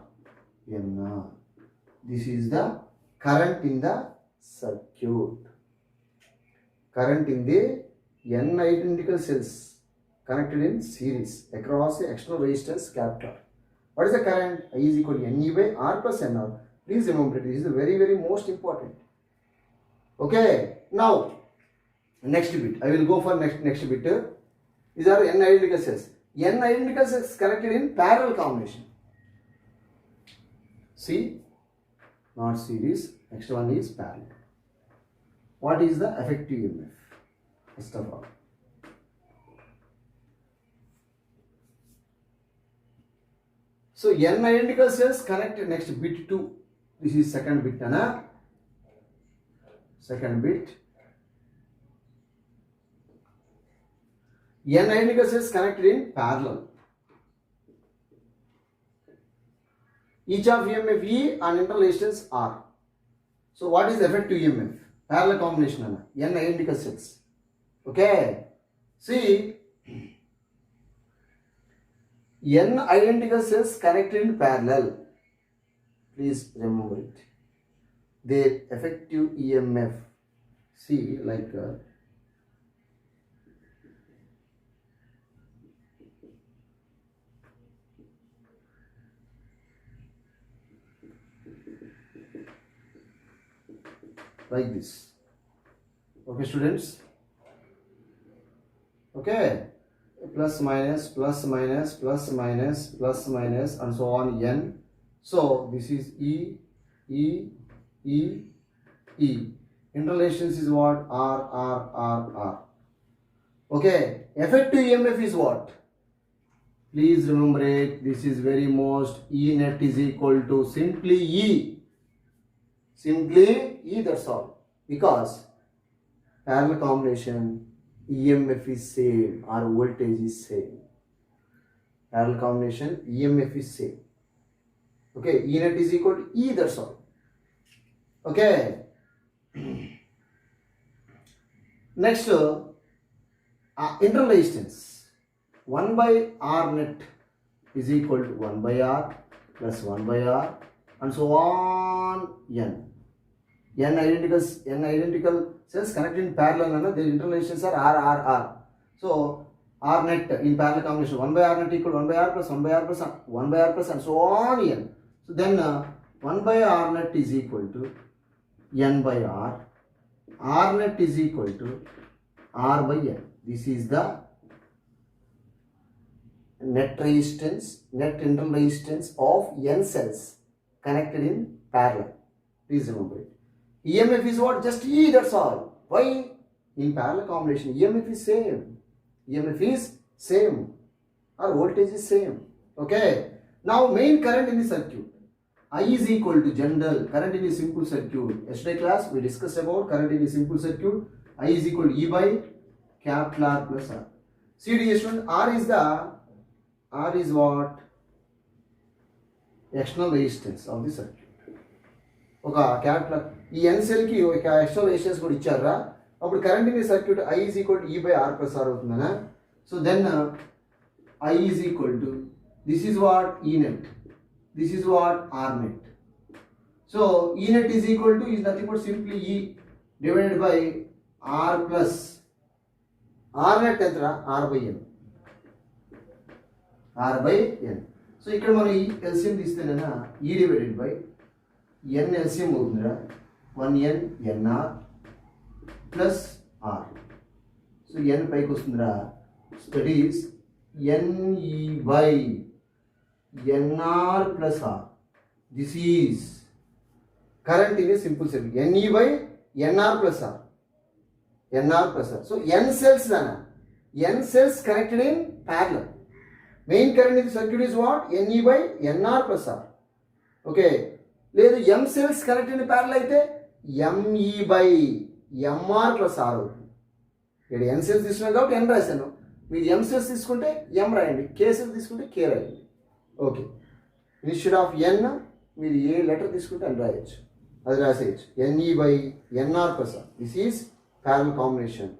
This is the current in the circuit. Current in the N identical cells connected in series across the external resistance capital. What is the current? I is equal to NE by R plus NR. Please remember, this is the very, very most important. Okay. Now, next bit. I will go for next bit. These are N identical cells. N identical cells connected in parallel combination. See, not series. Next one is parallel. What is the effective EMF? First of all. So N identical cells connected next bit 2. This is second bit. Second bit. N identical cells connected in parallel. Each of EMF E and interrelations R. So what is the effective EMF? Parallel combination. N identical cells. Okay. See, N identical cells connected in parallel. Please remember it. Their effective EMF. See, like this. Okay, students. Okay. Plus minus, plus minus, plus minus, plus minus, and so on N. So this is E. Interrelations is what? R. Okay. Effective EMF is what? Please remember it. This is very most. E net is equal to simply E. Simply E, that's all. Because parallel combination, EMF is same or voltage is same. Parallel combination, EMF is same. Okay, E net is equal to E, that's all. Okay. Next, internal resistance 1 by R net is equal to 1 by R plus 1 by R and so on n. N identical cells connected in parallel and their internal resistance are R. So R net in parallel combination 1 by R net equal to 1 by R plus 1 by R plus 1 by R plus and so on n. So then 1 by R net is equal to n by R. R net is equal to R by n. This is the net internal resistance of n cells connected in parallel. Please remember it. EMF is what? Just E, that's all. Why? In parallel combination, EMF is same. EMF is same. Or voltage is same. Okay. Now main current in the circuit. I is equal to general current in a simple circuit. Yesterday class we discussed about current in a simple circuit. I is equal to E by capital R plus R. CD student, R is what? External resistance of the circuit. ఒక capital E N సెల్కి ఒక external resistance కూడా ఇచ్చారా, అప్పుడు current in circuit I is equal to E by R plus R అవుతుందనా. So then I is equal to this is what E net, this is what R net. So E net is equal to is nothing but simply E divided by R plus R net ఎంతరా R by N, R by N. So ఇక్కడ మనం ఈ LCM తీస్తేనేనా ఈ divided by n LCM అవుతుందిరా 1n nr plus r. So n పైకి వస్తుందిరా, that is ne by nr plus r. This is current in A simple circuit. ne by nr plus r, nr plus r. So n cells దానా, n cells connected in parallel. Main current in the circuit is what? ne by nr plus r. Okay. లేదు m cells connect in parallel అయితే me by mr plus r అవుతుంది. ఇక్కడ n cells తీసుకున్నాను కాబట్టి n రాశాను, మీరు m cells తీసుకుంటే m రాయండి, k cells తీసుకుంటే k రాయండి. ఓకే, ఇన్స్టెడ్ ఆఫ్ n మీరు ఏ లెటర్ తీసుకుంటే అని రాయొచ్చు, అది రాసేయచ్చు. ne by nr plus r. This is parallel combination,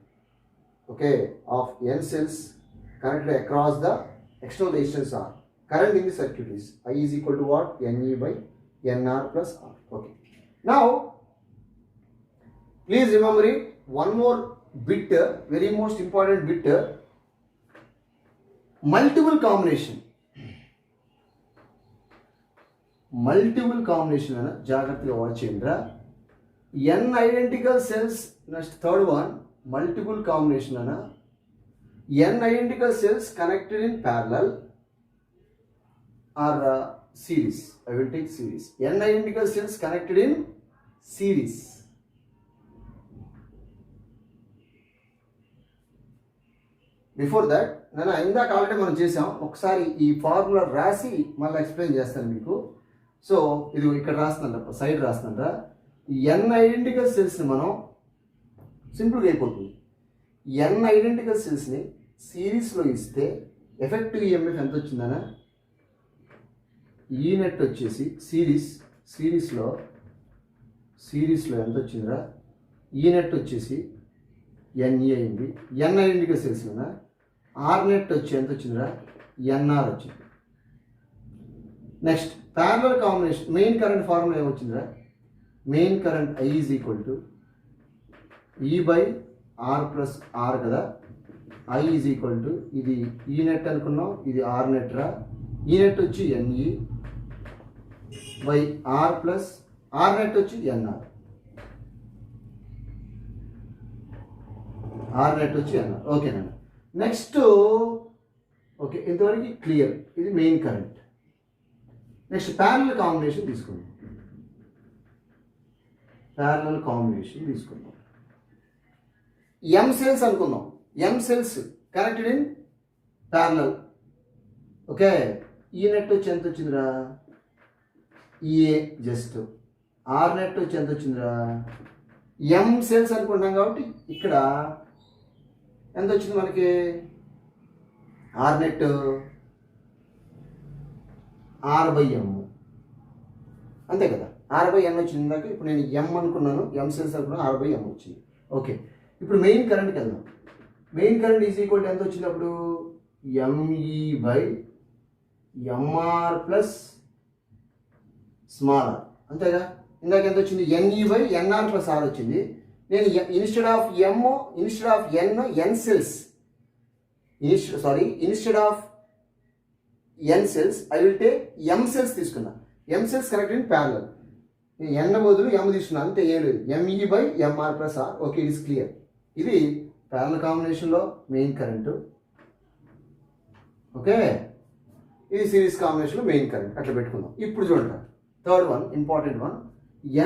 okay, of n cells connected across the external resistance R. Current in the circuit is I is equal to what? ne by nr plus r. Okay, now please remember it, one more bit, very most important bit, multiple combination ana jagratthaga watch cheyandra. n identical cells, next third one, multiple combination ana n identical cells connected in parallel or series. I will take series. N identical cells connected in series. Before that, నేను ఇందాక already మనం చేసాం, ఒకసారి ఈ formula రాసి మళ్ళీ explain చేస్తాను మీకు. సో ఇది ఇక్కడ రాస్తాను, సైడ్ రాస్తాను. n ఐడెంటికల్ సెల్స్ని మనం సింపుల్గా అయిపోతుంది. n ఐడెంటికల్ సెల్స్ని సిరీస్లో ఇస్తే ఎఫెక్టివ్ ఈఎంఎఫ్ ఎంత వచ్చిందనా, ఈ నెట్ వచ్చేసి సిరీస్లో ఎంత వచ్చిందిరా, ఈ నెట్ వచ్చేసి ఎన్ఈ అయింది. ఎన్ ఐడెంటికల్ సెల్స్ కదా, ఆర్ నెట్ వచ్చి ఎంత వచ్చిందిరా, ఎన్ఆర్ వచ్చింది. Next parallel combination, main current formula ఏమొచ్చిందిరా, main current I is equal to E by R plus R కదా. ఐ ఈజ్ ఈక్వల్ టు ఇది ఈ నెట్ అనుకున్నాం, ఇది ఆర్ నెట్ రా. ఈ నెట్ వచ్చి NE by R plus R net వచ్చి NR, R net వచ్చి NR. ఓకేనండి. Next okay, ఇంతవరకు క్లియర్. ఇది main current. Next parallel combination తీసుకుందాం. ఎం సెల్స్ అనుకుందాం, M cells connected in parallel. Okay, E net వచ్చి ఎంత వచ్చిందిరా, ఈఏ జస్ట్. ఆర్ నెట్ వచ్చి ఎంత వచ్చిందిరా, ఎం సెల్స్ అనుకుంటున్నాం కాబట్టి ఇక్కడ ఎంత వచ్చింది మనకి, ఆర్ నెట్ ఆర్ బై ఎమ్. అంతే కదా, R/N వచ్చింది ఇందాక. ఇప్పుడు నేను M అనుకున్నాను, M సెల్స్ అనుకున్నాను, R/M వచ్చింది. ఓకే, ఇప్పుడు మెయిన్ కరెంట్కి వెళ్దాం. Main current is equal to ఎంత వచ్చినప్పుడు ME/MR ప్లస్ స్మాల్ r, అంతేగా. ఇందాక ఎంత వచ్చింది NE/NR ప్లస్ R వచ్చింది. నేను instead of N cells, instead of N cells I will take M cells తీసుకున్నా. M cells connect in parallel. నేను N బదులు M తీసుకున్నా, అంతే, ఏం లేదు. ME/MR plus R. Okay, it is clear. ఇది ప్యారలల్ కాంబినేషన్లో మెయిన్ కరెంటు. ఓకే, ఇది సిరీస్ కాంబినేషన్లో మెయిన్ కరెంట్. అట్లా పెట్టుకుందాం. ఇప్పుడు చూడండి, third one, important one.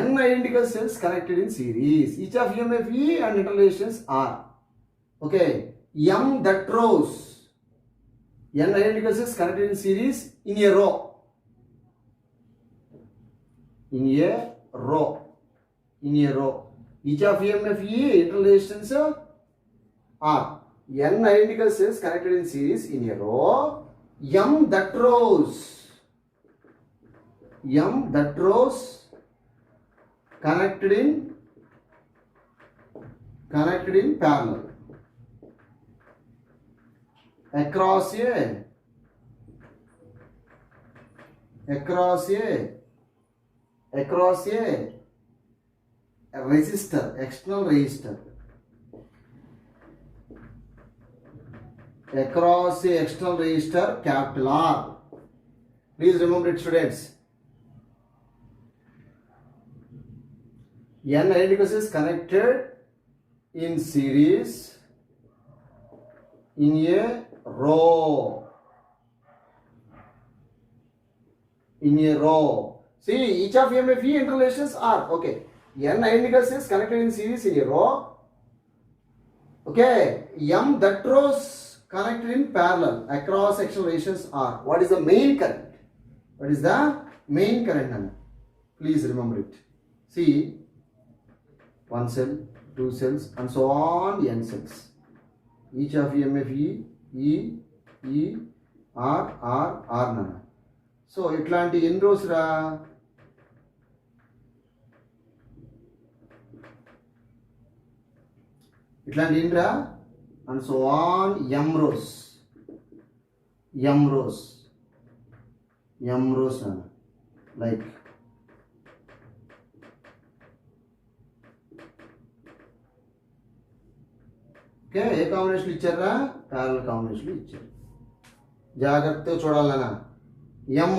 N identical cells connected in series. Each of EMF E and interrelations R. Okay, M that rows. N identical cells connected in series in a row. In a row. Each of EMF E interrelations R. N identical cells connected in series in a row. M that rows. Connected in parallel across a resistor, external resistor, across a external resistor capital R. Please remember it, students. N identical cells connected in series in a row. See, each of EMF E interrelations are. Okay, N identical cells connected in series in a row. Okay, M that rows connected in parallel across external relations are. What is the main current? Please remember it. See, 1 cell, 2 cells, and so on, N cells. Each of EMF E, R nana. So, ఇట్లాంటి ఎన్ని rose రా? ఇట్లాంటి ఎన్నిరా? And so on, M rows nana. Like okay, A combination ఇచ్చారా? Parallel combination ఇచ్చారు. జాగ్రత్తగా చూడాలన్నా. M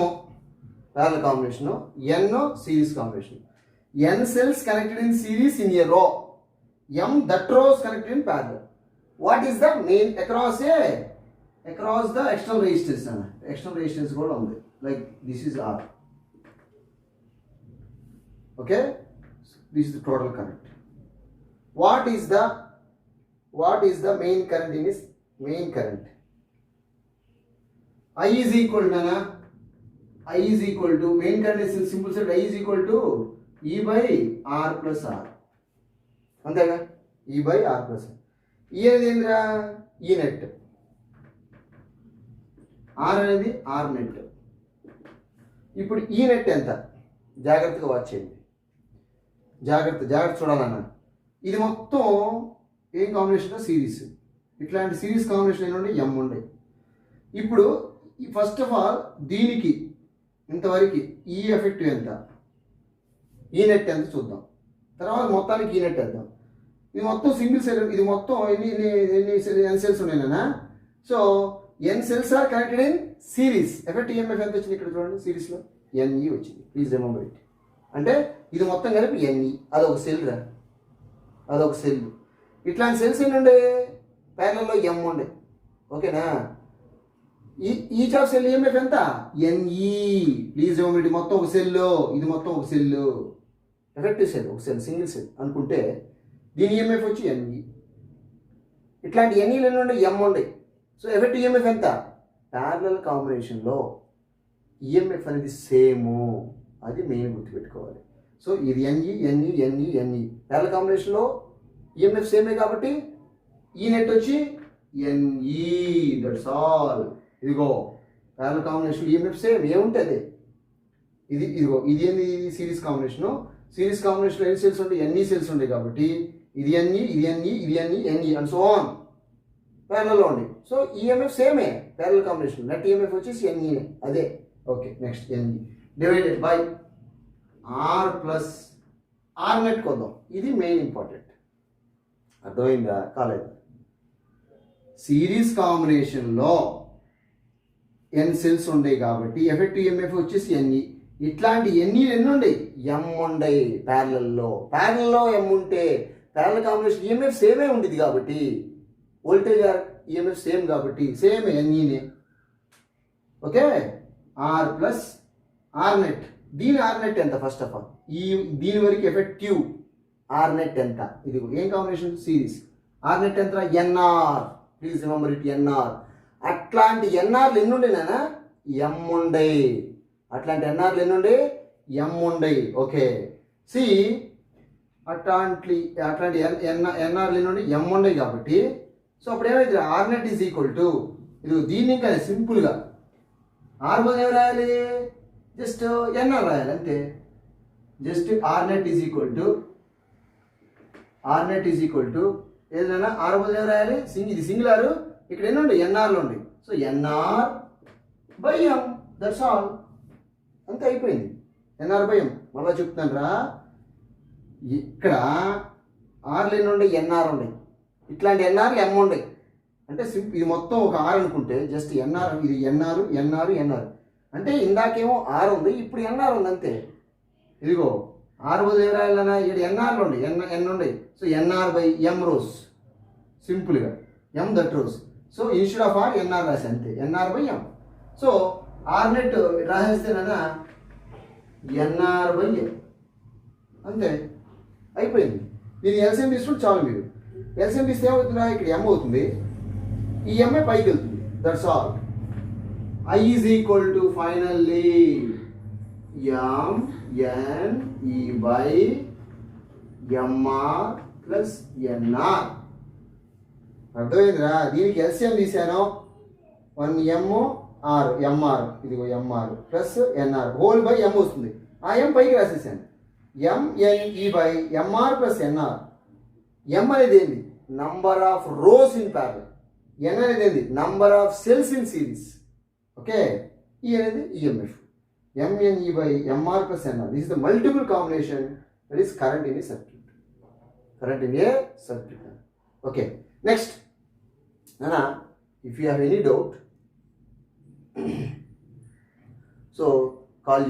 parallel combination, N series combination. N cells connected in series in a row. M that rows connected in parallel. What is the main across the external resistance అన్న. external resistance కూడా ఉంది. Like this is R. Okay, this is the total current. What is the main current in this? Main current I is equal to main current is simple set. I is equal to E/R plus R. అంతేగా, E/R plus R. E అనేది ఏంద్రా? E net. R అనేది R net. ఇప్పుడు E net ఎంత? జాగ్రత్తగా watch చేయండి. జాగ్రత్త చూడాలన్నా. ఇది మొత్తం ఏం కాంబినేషన్? సిరీస్. ఇట్లాంటి సిరీస్ కాంబినేషన్ ఏంటంటే M ఉండే. ఇప్పుడు ఫస్ట్ ఆఫ్ ఆల్ దీనికి ఇంతవరకు ఈ ఎఫెక్టివ్ ఎంత, ఈ నెట్ ఎంత చూద్దాం. తర్వాత మొత్తానికి ఈ నెట్ వేద్దాం. ఇది మొత్తం సింగిల్ సెల్. ఇది మొత్తం ఎన్ని ఎన్ సెల్స్ ఉన్నాయినా? So N cells are connected in series. Effect EMF ఎంత వచ్చింది ఇక్కడ చూడండి, సిరీస్లో NE వచ్చింది. Please remember it. అంటే ఇది మొత్తం కలిపి NE. అదొక సెల్ రా, అదొక సెల్. ఇట్లాంటి సెల్స్ ఎన్ని ఉండే? ప్యారలల్లో M ఉండే. ఓకేనా? ఈచ్ ఆఫ్ సెల్ EMF ఎంత? NE. Please remember it. మొత్తం ఒక సెల్, ఇది మొత్తం ఒక సెల్, ఎఫెక్టివ్ సెల్, ఒక సెల్, సింగిల్ సెల్ అనుకుంటే దీని EMF వచ్చి NE. ఇట్లాంటి NEలు ఎన్ని ఉండే? M ఉండే. సో ఎఫెక్టివ్ EMF ఎంత? ప్యారలల్ కాంబినేషన్లో EMF అనేది సేము. అది మెయిన్ గుర్తుపెట్టుకోవాలి. సో ఇది NE. ప్యారలల్ కాంబినేషన్లో EMF సేమే కాబట్టి ఈ నెట్ వచ్చి NE. That's all. ఇదిగో ప్యారలల్ కాంబినేషన్ EMF సేమ్. ఏముంటుంది? ఇదిగో ఇది ఏంది సిరీస్ కాంబినేషను. సిరీస్ కాంబినేషన్లో ఎన్ని సెల్స్ ఉంటాయి? ఎన్ని సెల్స్ ఉంటాయి కాబట్టి ఇది ఎన్ని, ఇది ఎన్ని, ఇది ఎన్ని, ఎన్ని అండ్ సో ఆన్ ప్యారలలో ఉంది. సో ఈఎంఎఫ్ సేమే ప్యారల్ కాంబినేషన్. నెట్ ఈఎంఎఫ్ వచ్చేసి ఎన్ని అదే. ఓకే నెక్స్ట్ ఎన్ని divided by R plus R net కొద్దాం. ఇది మెయిన్ ఇంపార్టెంట్. అర్థమైందా? కాలేదు. సిరీస్ కాంబినేషన్లో ఎన్ సెల్స్ ఉండయి కాబట్టి ఎఫెక్టివ్ ఈఎంఎఫ్ వచ్చేసి ఎన్ని. ఇట్లాంటి ఎన్ని ఉండయి? ఎం ఉండయి ప్యారలలో ఎం ఉంటే ప్యారల్ కాంబినేషన్ ఈఎంఎఫ్ సేమే ఉండేది కాబట్టి వోల్టేజ్ ఈఎంఎఫ్ సేమ్ కాబట్టి సేమ్ ఎన్నీనే. Okay R plus R net. దీని ఆర్ నెట్ ఎంత? ఫస్ట్ ఆఫ్ ఆల్ దీని వరకు ఎఫెక్టివ్ ఆర్ నెట్ ఎంత? ఇది ఏం కాంబినేషన్? సిరీస్. ఆర్ నెట్ ఎంత? NR. Please remember it, NR. అట్లాంటి ఎన్ఆర్లు ఎన్ని ఉండేనా? ఎం ఉండయి. అట్లాంటి ఎన్ఆర్లు ఎన్ని ఉండే? ఎం ఉండయి. ఓకే సి అట్లాంటి ఎన్ఆర్లు ఎన్ని ఉండే? ఎం ఉండయి కాబట్టి సో అప్పుడు ఏమైతే R net is equal to ఇది. దీన్ని ఇంకా సింపుల్గా ఆర్ బదులు ఏమి రాయాలి? జస్ట్ ఎన్ఆర్ రాయాలి అంతే. Just R net is equal to ఏదైనా ఆర్ బదులు ఏమి రాయాలి? ఇది సింగులర్. ఇక్కడ ఎన్ని ఉండే? ఎన్ఆర్లు ఉండే. So NR by M, that's all. అంతే అయిపోయింది. NR by M. మళ్ళీ చెప్తాను రా, ఇక్కడ ఆర్లు ఎన్ని ఉండే? ఎన్ఆర్ ఉండే. ఇట్లాంటి ఎన్ఆర్లు ఎం ఉండే. అంటే ఇది మొత్తం ఒక ఆర్ అనుకుంటే జస్ట్ ఎన్ఆర్. ఇది ఎన్ఆర్ అంటే ఇందాకేమో ఆర్ ఉంది, ఇప్పుడు ఎన్ఆర్ ఉంది అంతే. ఇదిగో ఆర్ బదులు ఏం రాయాలన్నా? ఇక్కడ ఎన్ఆర్లు ఉండే, ఎన్ ఉండే. So NR by M rows, సింపుల్గా M that rows. So instead of R NR రాసి అంతే, NR by M. So R net రాసేస్తేనా ఎన్ఆర్ బై ఎం అంతే అయిపోయింది. దీన్ని ఎల్సిఎం తీసుకుంటే చాలు. మీరు ఎల్సిఎం తీస్తే ఏమవుతుందా? ఇక్కడ ఎం అవుతుంది, ఈ ఎంఏ పైకి వెళ్తుంది. That's all. I is equal to finally m n e by mr plus nr. అర్థమైందిరా? దీనికి ఎల్సిఎం తీసాను. 1m r mr, ఇదిగో mr plus nr whole by m వస్తుంది. ఆ m పైకి రాసేసాను. m n e by mr plus nr. m అనేది ఏంది? Number of rows in parallel. n అనేది ఏంది? Number of cells in series. Okay E అనేది EMF. MNE by MR plus NR. This is the multiple combination that is current in a circuit. Okay next నానా, if you have any doubt so call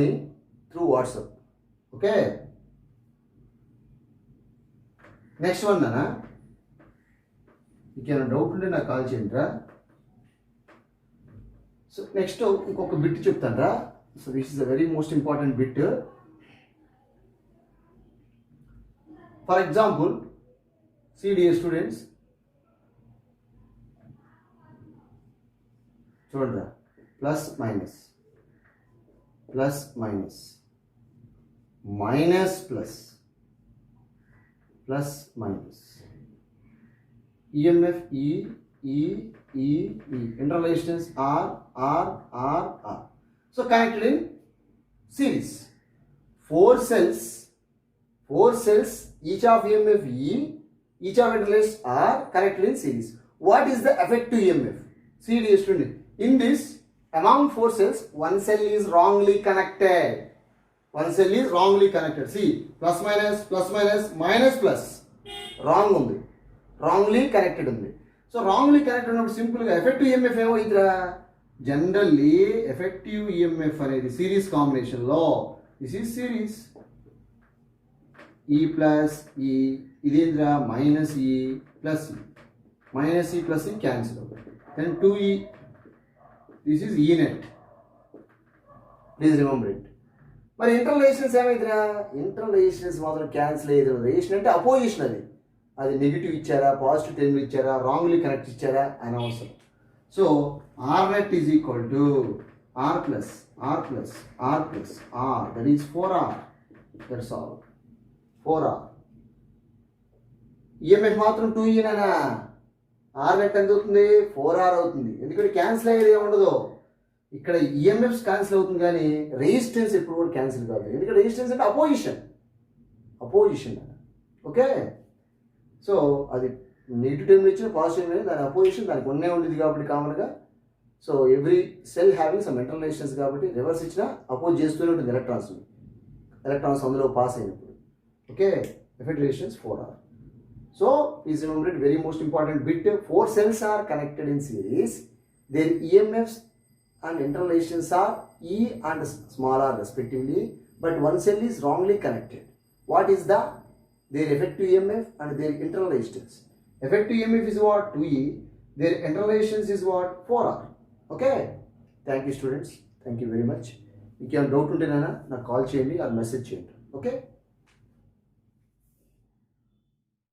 me through WhatsApp. Okay next one నానా, మీకు ఏమైనా doubt ఉంటే నాకు call చేయండి రా. So next ఇంకొక bit చెప్తాను రా. So this is a very most important bit. For example CDA students చూడరా, plus minus plus minus minus plus plus minus EMF E internal resistance R. So connected in series. Four cells, each of EMF E, each of internal resistance R connected in series. What is the effective EMF? See dear student, in this among four cells, one cell is wrongly connected. See, plus minus, minus plus. Wrongly connected ఉంది. So wrongly connect ఉన్నప్పుడు సింపుల్గా effective EMF ఏమవుతుందిరా? Generally effective EMF అనేది series కాంబినేషన్లో, this is series E plus E, ఇదేంద్రా minus E plus E cancel అవుతుంది. Then 2e, this is E net. Please remember it. మరి internal resistance ఏమైందిరా? Internal resistance మాత్రం క్యాన్సిల్ అయ్యేది. Resistance అంటే అపోజిషన్. అది నెగిటివ్ ఇచ్చారా, పాజిటివ్ టెర్మినల్ ఇచ్చారా, రాంగ్లీ కనెక్ట్ ఇచ్చారా అని అవసరం. So R net is equal to are plus R that is 4r. That's all. 4r. EMF మాత్రం 2e ఆర్ నెట్ ఎంత అవుతుంది? 4r అవుతుంది. ఎందుకంటే క్యాన్సిల్ అయ్యేది ఏముండదు. ఇక్కడ ఈఎంఎఫ్స్ క్యాన్సిల్ అవుతుంది కానీ రెసిస్టెన్స్ ఎప్పుడు కూడా క్యాన్సిల్ కాదు. ఎందుకంటే రెసిస్టెన్స్ అంటే అపోజిషన్ ఓకే. సో అది నెగిటివ్ టైంలో ఇచ్చిన పాజిటివ్ టైం దాని అపోజిషన్ దానికి ఉన్నే ఉండేది కాబట్టి కామన్గా. So every cell having some internal resistance కాబట్టి రివర్స్ ఇచ్చిన అపోజ్ చేస్తూనే ఉంటుంది ఎలక్ట్రాన్స్ అందులో పాస్ అయినప్పుడు. Okay, effect resistance 4R. So please remember it, very most important bit. 4 cells are connected in series. Their EMFs and internal resistance are E and small r respectively, but one cell is wrongly connected. What is their effective EMF and their internal resistance? Effective EMF is what? 2E. Their internal resistance is what? 4R. Okay. Thank you students. Thank you very much. మీకు ఏమైనా doubt ఉంటేనైనా నాకు call చేయండి or message చేయండి. Okay.